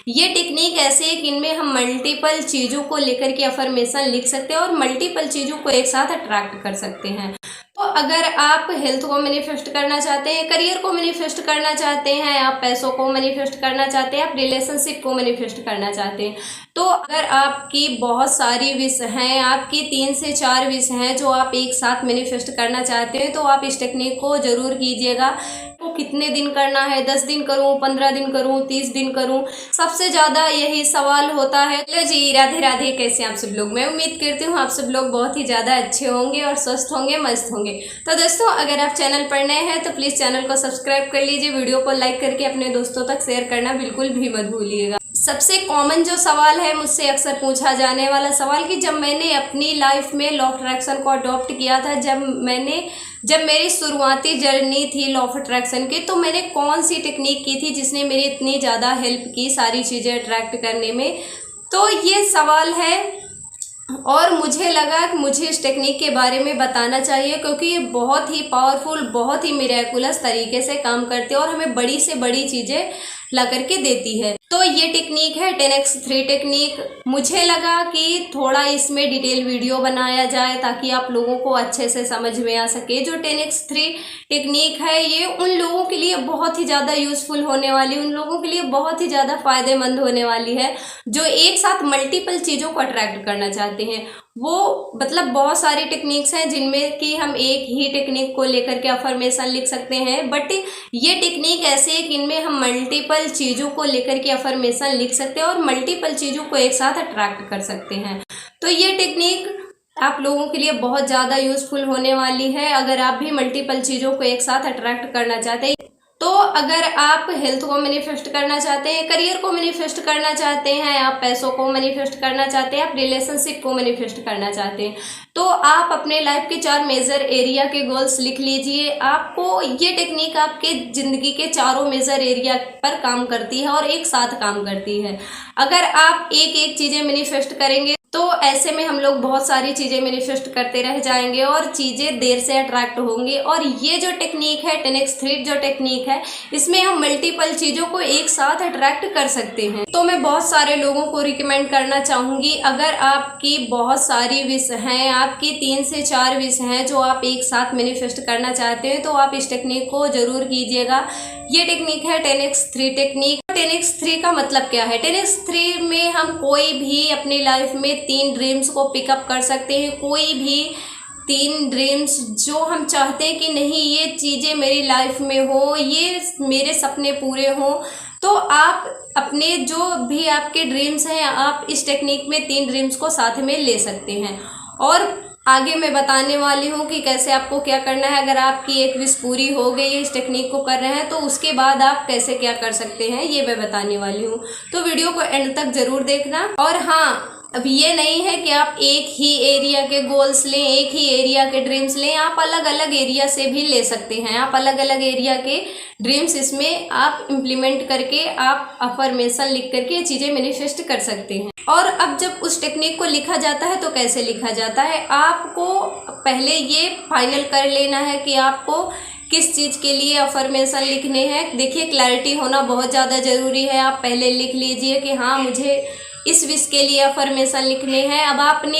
ये टेक्निक ऐसी है कि इनमें हम मल्टीपल चीज़ों को लेकर के अफर्मेशन लिख सकते हैं और मल्टीपल चीज़ों को एक साथ अट्रैक्ट कर सकते हैं। तो अगर आप हेल्थ को मैनिफेस्ट करना चाहते हैं, करियर को मैनिफेस्ट करना चाहते हैं, आप पैसों को मैनिफेस्ट करना चाहते हैं, आप रिलेशनशिप को मैनिफेस्ट करना चाहते हैं, तो अगर आपकी बहुत सारी विश हैं, आपकी 3 से 4 विश हैं जो आप एक साथ मैनिफेस्ट करना चाहते हैं, तो आप इस टेक्निक को ज़रूर कीजिएगा। तो कितने दिन करना है, 10 दिन करूं, 15 दिन करूं, 30 दिन करूं, सबसे ज़्यादा यही सवाल होता है। हेलो जी, राधे राधे, कैसे आप सब लोग। मैं उम्मीद करती हूँ आप सब लोग बहुत ही ज़्यादा अच्छे होंगे और स्वस्थ होंगे, मस्त होंगे। तो दोस्तों, अगर आप चैनल पर नए हैं तो प्लीज़ चैनल को सब्सक्राइब कर लीजिए, वीडियो को लाइक करके अपने दोस्तों तक शेयर करना बिल्कुल भी मत भूलिएगा। सबसे कॉमन जो सवाल है, मुझसे अक्सर पूछा जाने वाला सवाल, कि जब मैंने अपनी लाइफ में लॉ ऑफ अट्रैक्शन को अडॉप्ट किया था, जब मेरी शुरुआती जर्नी थी लॉ ऑफ अट्रैक्शन की, तो मैंने कौन सी टेक्निक की थी जिसने मेरी इतनी ज़्यादा हेल्प की सारी चीज़ें अट्रैक्ट करने में। तो ये सवाल है और मुझे लगा कि मुझे इस टेक्निक के बारे में बताना चाहिए, क्योंकि ये बहुत ही पावरफुल, बहुत ही मिरेकुलस तरीके से काम करती है और हमें बड़ी से बड़ी चीज़ें ला करके देती है। तो ये टेक्निक है 10x3 टेक्निक। मुझे लगा कि थोड़ा इसमें डिटेल वीडियो बनाया जाए ताकि आप लोगों को अच्छे से समझ में आ सके। जो 10x3 टेक्निक है, ये उन लोगों के लिए बहुत ही ज़्यादा यूज़फुल होने वाली, उन लोगों के लिए बहुत ही ज़्यादा फायदेमंद होने वाली है जो एक साथ मल्टीपल चीज़ों को अट्रैक्ट करना चाहते हैं। वो मतलब बहुत सारी टेक्निक्स हैं जिनमें कि हम एक ही टेक्निक को लेकर के अफर्मेशन लिख सकते हैं, बट ये टेक्निक ऐसी है कि इनमें हम मल्टीपल चीज़ों को लेकर के अफर्मेशन लिख सकते हैं और मल्टीपल चीज़ों को एक साथ अट्रैक्ट कर सकते हैं। तो ये टेक्निक आप लोगों के लिए बहुत ज़्यादा यूज़फुल होने वाली है अगर आप भी मल्टीपल चीज़ों को एक साथ अट्रैक्ट करना चाहते हैं। तो अगर आप हेल्थ को मैनिफेस्ट करना चाहते हैं, करियर को मैनिफेस्ट करना चाहते हैं, आप पैसों को मैनिफेस्ट करना चाहते हैं, आप रिलेशनशिप को मैनिफेस्ट करना चाहते हैं, तो आप अपने लाइफ के 4 मेजर एरिया के गोल्स लिख लीजिए। आपको ये टेक्निक आपके ज़िंदगी के चारों मेजर एरिया पर काम करती है और एक साथ काम करती है। अगर आप एक एक चीज़ें मैनिफेस्ट करेंगे तो ऐसे में हम लोग बहुत सारी चीज़ें मैनिफेस्ट करते रह जाएंगे और चीज़ें देर से अट्रैक्ट होंगी। और ये जो टेक्निक है 10x3 जो टेक्निक है, इसमें हम मल्टीपल चीज़ों को एक साथ अट्रैक्ट कर सकते हैं। तो मैं बहुत सारे लोगों को रिकमेंड करना चाहूँगी, अगर आपकी बहुत सारी विश हैं, आपकी 3 से 4 विश हैं जो आप एक साथ मैनिफेस्ट करना चाहते हैं, तो आप इस टेक्निक को ज़रूर कीजिएगा। ये टेक्निक है 10x3 टेक्निक। 10x3 का मतलब क्या है? 10x3 में हम कोई भी अपनी लाइफ में 3 ड्रीम्स को पिकअप कर सकते हैं। कोई भी 3 ड्रीम्स जो हम चाहते हैं कि नहीं, ये चीज़ें मेरी लाइफ में हो, ये मेरे सपने पूरे हों, तो आप अपने जो भी आपके ड्रीम्स हैं, आप इस टेक्निक में 3 ड्रीम्स को साथ में ले सकते हैं। और आगे मैं बताने वाली हूँ कि कैसे आपको क्या करना है। अगर आपकी एक विश पूरी हो गई है, इस टेक्निक को कर रहे हैं, तो उसके बाद आप कैसे क्या कर सकते हैं, ये मैं बताने वाली हूँ। तो वीडियो को एंड तक ज़रूर देखना। और हाँ, अब ये नहीं है कि आप एक ही एरिया के गोल्स लें, एक ही एरिया के ड्रीम्स लें, आप अलग अलग एरिया से भी ले सकते हैं। आप अलग अलग एरिया के ड्रीम्स इसमें आप इम्प्लीमेंट करके आप अफर्मेशन लिख करके ये चीज़ें मैनिफेस्ट कर सकते हैं। और अब जब उस टेक्निक को लिखा जाता है तो कैसे लिखा जाता है, आपको पहले ये फाइनल कर लेना है कि आपको किस चीज़ के लिए अफर्मेशन लिखने हैं। देखिए, क्लैरिटी होना बहुत ज़्यादा ज़रूरी है। आप पहले लिख लीजिए कि हाँ, मुझे इस विश के लिए अफर्मेशन लिखने हैं। अब आपने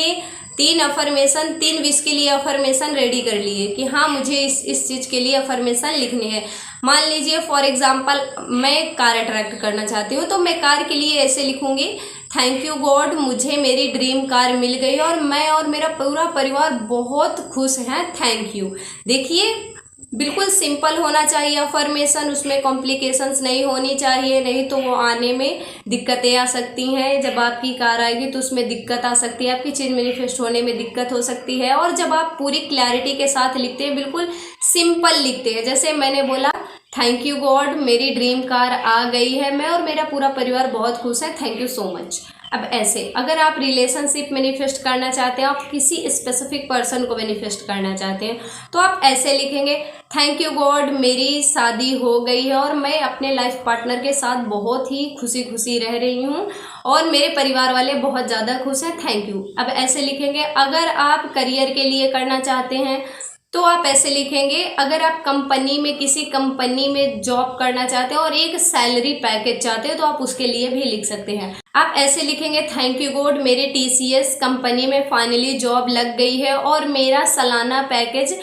3 विश के लिए अफर्मेशन रेडी कर लिए कि हाँ, मुझे इस चीज़ के लिए अफर्मेशन लिखने हैं। मान लीजिए फॉर एग्जांपल मैं कार अट्रैक्ट करना चाहती हूँ, तो मैं कार के लिए ऐसे लिखूँगी, थैंक यू गॉड, मुझे मेरी ड्रीम कार मिल गई और मैं और मेरा पूरा परिवार बहुत खुश हैं, थैंक यू। देखिए, बिल्कुल सिंपल होना चाहिए अफर्मेशन, उसमें कॉम्प्लिकेशंस नहीं होनी चाहिए, नहीं तो वो आने में दिक्कतें आ सकती हैं। जब आपकी कार आएगी तो उसमें दिक्कत आ सकती है, आपकी चीज़ मैनिफेस्ट होने में दिक्कत हो सकती है। और जब आप पूरी क्लैरिटी के साथ लिखते हैं, बिल्कुल सिंपल लिखते हैं, जैसे मैंने बोला, थैंक यू गॉड, मेरी ड्रीम कार आ गई है, मैं और मेरा पूरा परिवार बहुत खुश है, थैंक यू सो मच। अब ऐसे अगर आप रिलेशनशिप मैनिफेस्ट करना चाहते हैं, आप किसी स्पेसिफिक पर्सन को मैनिफेस्ट करना चाहते हैं, तो आप ऐसे लिखेंगे, थैंक यू गॉड, मेरी शादी हो गई है और मैं अपने लाइफ पार्टनर के साथ बहुत ही खुशी खुशी रह रही हूँ और मेरे परिवार वाले बहुत ज़्यादा खुश हैं, थैंक यू। अब ऐसे लिखेंगे। अगर आप करियर के लिए करना चाहते हैं तो आप ऐसे लिखेंगे, अगर आप कंपनी में किसी कंपनी में जॉब करना चाहते हो और एक सैलरी पैकेज चाहते हो तो आप उसके लिए भी लिख सकते हैं। आप ऐसे लिखेंगे, थैंक यू गॉड, मेरे टीसीएस कंपनी में फाइनली जॉब लग गई है और मेरा सालाना पैकेज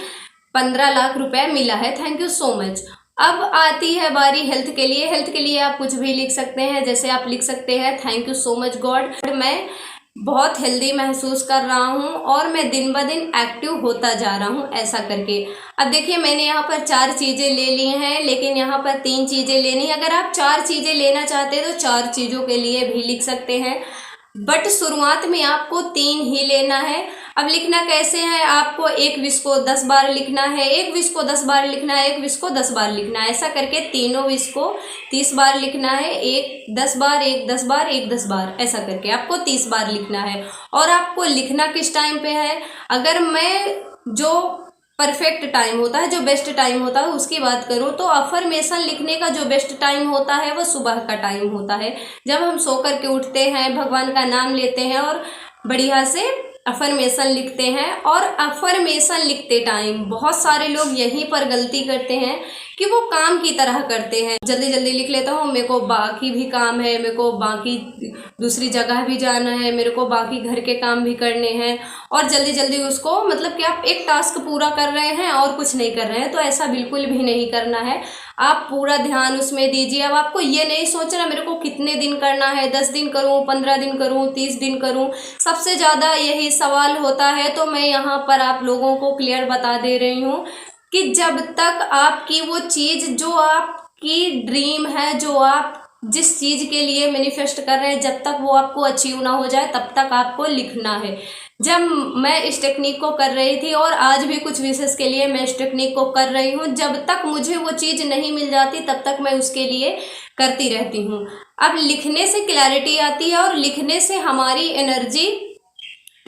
15 लाख रुपए मिला है, थैंक यू सो मच। अब आती है बारी हेल्थ के लिए। हेल्थ के लिए आप कुछ भी लिख सकते हैं, जैसे आप लिख सकते हैं, thank you so much God, मैं बहुत हेल्दी महसूस कर रहा हूँ और मैं दिन ब दिन एक्टिव होता जा रहा हूँ, ऐसा करके। अब देखिए मैंने यहाँ पर 4 चीज़ें ले ली हैं, लेकिन यहाँ पर 3 चीज़ें लेनी है। अगर आप 4 चीज़ें लेना चाहते हैं तो 4 चीज़ों के लिए भी लिख सकते हैं, बट शुरुआत में आपको 3 ही लेना है। अब लिखना कैसे है, आपको एक विश को 10 बार लिखना है, एक विश को 10 बार लिखना है, एक विश को 10 बार लिखना है, ऐसा करके तीनों विश को 30 बार लिखना है। एक 10 बार, एक 10 बार, एक 10 बार, ऐसा करके आपको 30 बार लिखना है। और आपको लिखना किस टाइम पे है, अगर मैं जो परफेक्ट टाइम होता है, जो बेस्ट टाइम होता है उसकी बात करूं तो अफर्मेशन लिखने का जो बेस्ट टाइम होता है वो सुबह का टाइम होता है, जब हम सो कर के उठते हैं, भगवान का नाम लेते हैं और बढ़िया से अफर्मेशन लिखते हैं। और अफर्मेशन लिखते टाइम बहुत सारे लोग यहीं पर गलती करते हैं कि वो काम की तरह करते हैं, जल्दी जल्दी लिख लेता हूँ, मेरे को बाकी भी काम है, मेरे को बाकी दूसरी जगह भी जाना है, मेरे को बाकी घर के काम भी करने हैं, और जल्दी जल्दी उसको मतलब कि आप एक टास्क पूरा कर रहे हैं और कुछ नहीं कर रहे हैं। तो ऐसा बिल्कुल भी नहीं करना है, आप पूरा ध्यान उसमें दीजिए। अब आपको ये नहीं सोचना मेरे को कितने दिन करना है, 10 दिन करूँ, 15 दिन करूँ, 30 दिन करूँ, सबसे ज़्यादा यही सवाल होता है। तो मैं यहाँ पर आप लोगों को क्लियर बता दे रही हूँ कि जब तक आपकी वो चीज़ जो आपकी ड्रीम है, जो आप जिस चीज़ के लिए मैनिफेस्ट कर रहे हैं, जब तक वो आपको अचीव ना हो जाए तब तक आपको लिखना है। जब मैं इस टेक्निक को कर रही थी और आज भी कुछ विशेष के लिए मैं इस टेक्निक को कर रही हूँ, जब तक मुझे वो चीज़ नहीं मिल जाती तब तक मैं उसके लिए करती रहती हूँ। अब लिखने से क्लैरिटी आती है और लिखने से हमारी एनर्जी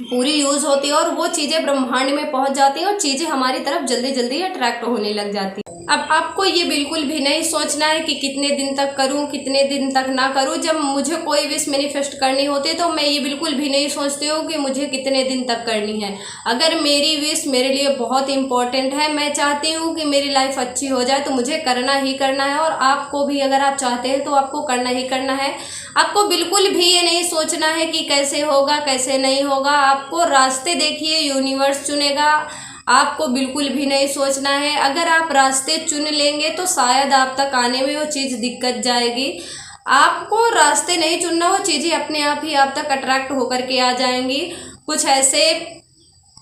पूरी यूज होती है और वो चीज़ें ब्रह्मांड में पहुंच जाती हैं और चीज़ें हमारी तरफ जल्दी जल्दी अट्रैक्ट होने लग जाती है। अब आपको ये बिल्कुल भी नहीं सोचना है कि कितने दिन तक करूं, कितने दिन तक ना करूं। जब मुझे कोई विश मैनिफेस्ट करनी होती है तो मैं ये बिल्कुल भी नहीं सोचती हूँ कि मुझे कितने दिन तक करनी है। अगर मेरी विश मेरे लिए बहुत इंपॉर्टेंट है, मैं चाहती हूँ कि मेरी लाइफ अच्छी हो जाए, तो मुझे करना ही करना है। और आपको भी अगर आप चाहते हैं तो आपको करना ही करना है। आपको बिल्कुल भी ये नहीं सोचना है कि कैसे होगा कैसे नहीं होगा। आपको रास्ते देखिए, यूनिवर्स चुनेगा, आपको बिल्कुल भी नहीं सोचना है। अगर आप रास्ते चुन लेंगे तो शायद आप तक आने में वो चीज़ दिक्कत जाएगी। आपको रास्ते नहीं चुनना, वो चीज़ें अपने आप ही आप तक अट्रैक्ट होकर के आ जाएंगी। कुछ ऐसे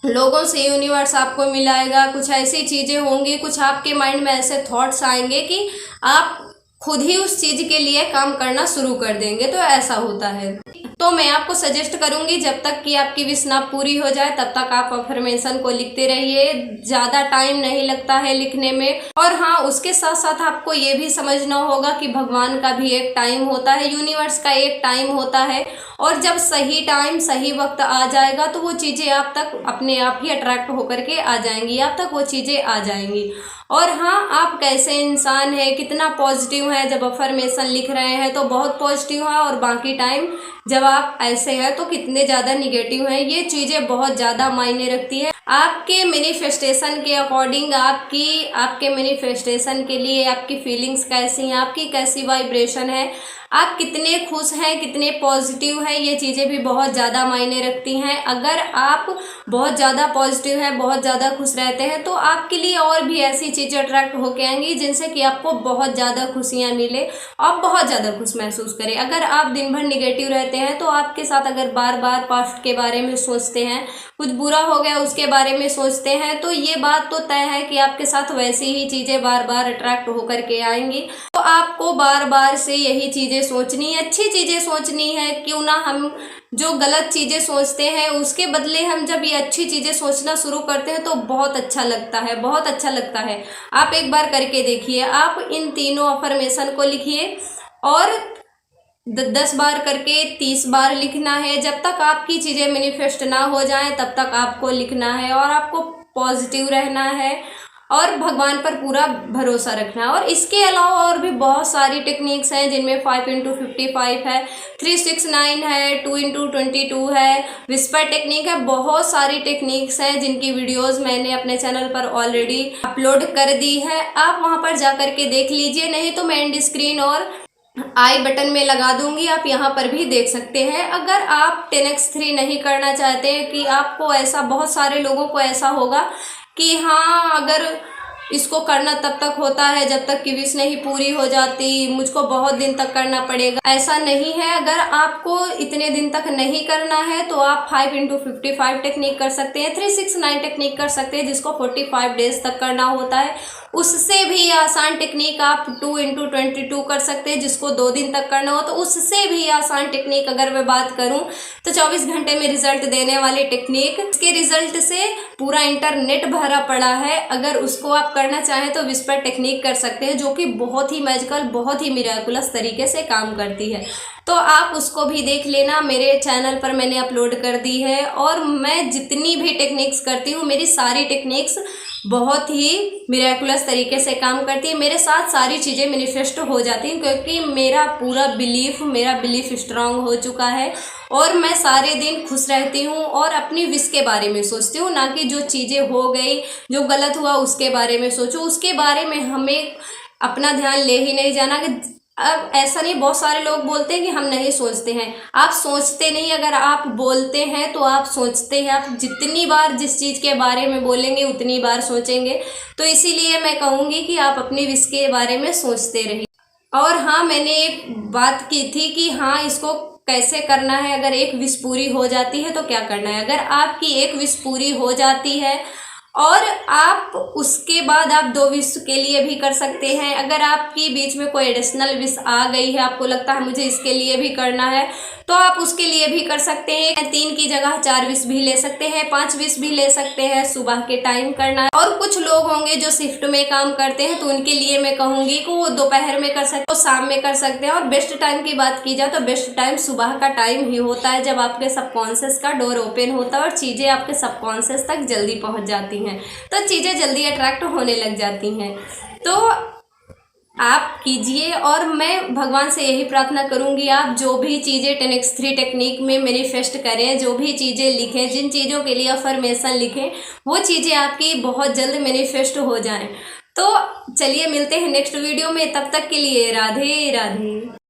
लोगों से यूनिवर्स आपको मिलाएगा, कुछ ऐसी चीज़ें होंगी, कुछ आपके माइंड में ऐसे थॉट्स आएंगे कि आप खुद ही उस चीज़ के लिए काम करना शुरू कर देंगे। तो ऐसा होता है। तो मैं आपको सजेस्ट करूंगी जब तक कि आपकी विश ना पूरी हो जाए तब तक आप अफर्मेशन को लिखते रहिए। ज़्यादा टाइम नहीं लगता है लिखने में। और हाँ, उसके साथ साथ आपको ये भी समझना होगा कि भगवान का भी एक टाइम होता है, यूनिवर्स का एक टाइम होता है, और जब सही टाइम सही वक्त आ जाएगा तो वो चीज़ें आप तक अपने आप ही अट्रैक्ट होकर के आ जाएंगी, आप तक वो चीज़ें आ जाएंगी। और हाँ, आप कैसे इंसान है, कितना पॉजिटिव है, जब अफर्मेशन लिख रहे हैं तो बहुत पॉजिटिव है, और बाकी टाइम जब आप ऐसे हैं तो कितने ज़्यादा निगेटिव हैं। ये चीज़ें बहुत ज़्यादा मायने रखती है आपके मैनिफेस्टेशन के अकॉर्डिंग। आपके मैनिफेस्टेशन के लिए आपकी फीलिंग्स कैसी हैं, आपकी कैसी वाइब्रेशन है, आप कितने खुश हैं, कितने पॉजिटिव हैं, ये चीज़ें भी बहुत ज़्यादा मायने रखती हैं। अगर आप बहुत ज़्यादा पॉजिटिव हैं, बहुत ज़्यादा खुश रहते हैं तो आपके लिए और भी ऐसी चीज़ें अट्रैक्ट होके आएंगी जिनसे कि आपको बहुत ज़्यादा खुशियाँ मिले, आप बहुत ज़्यादा खुश महसूस करें। अगर आप दिन भर निगेटिव रहते हैं तो आपके साथ अगर बार बार पास्ट के बारे में सोचते हैं, कुछ बुरा हो गया उसके बारे में सोचते हैं, तो ये बात तो तय है कि आपके साथ वैसी ही चीज़ें बार बार अट्रैक्ट होकर के आएंगी। तो आपको बार बार से यही चीज़ें सोचनी है, अच्छी चीज़ें सोचनी है। क्यों ना हम जो गलत चीज़ें सोचते हैं उसके बदले हम जब ये अच्छी चीज़ें सोचना शुरू करते हैं तो बहुत अच्छा लगता है, बहुत अच्छा लगता है। आप एक बार करके देखिए, आप इन तीनों अफर्मेशन को लिखिए और 10 बार करके 30 बार लिखना है। जब तक आपकी चीज़ें मैनिफेस्ट ना हो जाएं तब तक आपको लिखना है और आपको पॉजिटिव रहना है। और भगवान पर पूरा भरोसा रखना है। और इसके अलावा और भी बहुत सारी टेक्निक्स हैं जिनमें 5x55 है, 369 है, 2x22 है, विस्पर टेक्निक है। बहुत सारी टेक्निक्स हैं जिनकी वीडियोस मैंने अपने चैनल पर ऑलरेडी अपलोड कर दी है, आप वहां पर जा करके देख लीजिए, नहीं तो मैं एंड स्क्रीन और आई बटन में लगा दूंगी, आप यहाँ पर भी देख सकते हैं। अगर आप 10x3 नहीं करना चाहते हैं कि आपको ऐसा, बहुत सारे लोगों को ऐसा होगा कि हाँ अगर इसको करना तब तक होता है जब तक कि विश नहीं पूरी हो जाती, मुझको बहुत दिन तक करना पड़ेगा। ऐसा नहीं है, अगर आपको इतने दिन तक नहीं करना है तो आप 5x55 टेक्निक कर सकते हैं, 369 टेक्निक कर सकते हैं जिसको 45 डेज तक करना होता है। उससे भी आसान टेक्निक आप 2x22 कर सकते हैं जिसको 2 दिन तक करना हो। तो उससे भी आसान टेक्निक अगर मैं बात करूं तो 24 घंटे में रिजल्ट देने वाली टेक्निक, इसके रिजल्ट से पूरा इंटरनेट भरा पड़ा है। अगर उसको आप करना चाहें तो विस्पर टेक्निक कर सकते हैं जो कि बहुत ही मैजिकल, बहुत ही मिराकुलस तरीके से काम करती है। तो आप उसको भी देख लेना, मेरे चैनल पर मैंने अपलोड कर दी है। और मैं जितनी भी टेक्निक्स करती हूँ, मेरी सारी टेक्निक्स बहुत ही मिराकुलस तरीके से काम करती है। मेरे साथ सारी चीज़ें मैनिफेस्ट हो जाती हैं क्योंकि मेरा बिलीफ स्ट्रांग हो चुका है और मैं सारे दिन खुश रहती हूँ और अपनी विश के बारे में सोचती हूँ, ना कि जो चीज़ें हो गई, जो गलत हुआ उसके बारे में सोचूं। उसके बारे में हमें अपना ध्यान ले ही नहीं जाना कि अब ऐसा नहीं, बहुत सारे लोग बोलते हैं कि हम नहीं सोचते हैं। आप सोचते नहीं, अगर आप बोलते हैं तो आप सोचते हैं। आप जितनी बार जिस चीज़ के बारे में बोलेंगे उतनी बार सोचेंगे। तो इसीलिए मैं कहूँगी कि आप अपनी विश के बारे में सोचते रहिए। और हाँ, मैंने एक बात की थी कि हाँ इसको कैसे करना है, अगर एक विश पूरी हो जाती है तो क्या करना है। अगर आपकी एक विश पूरी हो जाती है और आप उसके बाद आप 2 विश के लिए भी कर सकते हैं। अगर आपकी बीच में कोई एडिशनल विश आ गई है, आपको लगता है मुझे इसके लिए भी करना है, तो आप उसके लिए भी कर सकते हैं। 3 की जगह 4 विश भी ले सकते हैं, 5 विश भी ले सकते हैं। सुबह के टाइम करना है। और कुछ लोग होंगे जो शिफ्ट में काम करते हैं तो उनके लिए मैं कहूँगी कि वो दोपहर में कर सकते हैं, तो शाम में कर सकते हैं। और बेस्ट टाइम की बात की जाए तो बेस्ट टाइम सुबह का टाइम ही होता है, जब आपके सबकॉन्शियस का डोर ओपन होता है और चीज़ें आपके सबकॉन्शियस तक जल्दी पहुँच जाती हैं, तो चीज़ें जल्दी अट्रैक्ट होने लग जाती हैं। तो आप कीजिए और मैं भगवान से यही प्रार्थना करूंगी, आप जो भी चीज़ें 10x3 टेक्निक में मैनिफेस्ट करें, जो भी चीज़ें लिखें, जिन चीज़ों के लिए अफर्मेशन लिखें, वो चीज़ें आपकी बहुत जल्द मैनिफेस्ट हो जाएं। तो चलिए मिलते हैं नेक्स्ट वीडियो में, तब तक के लिए राधे राधे।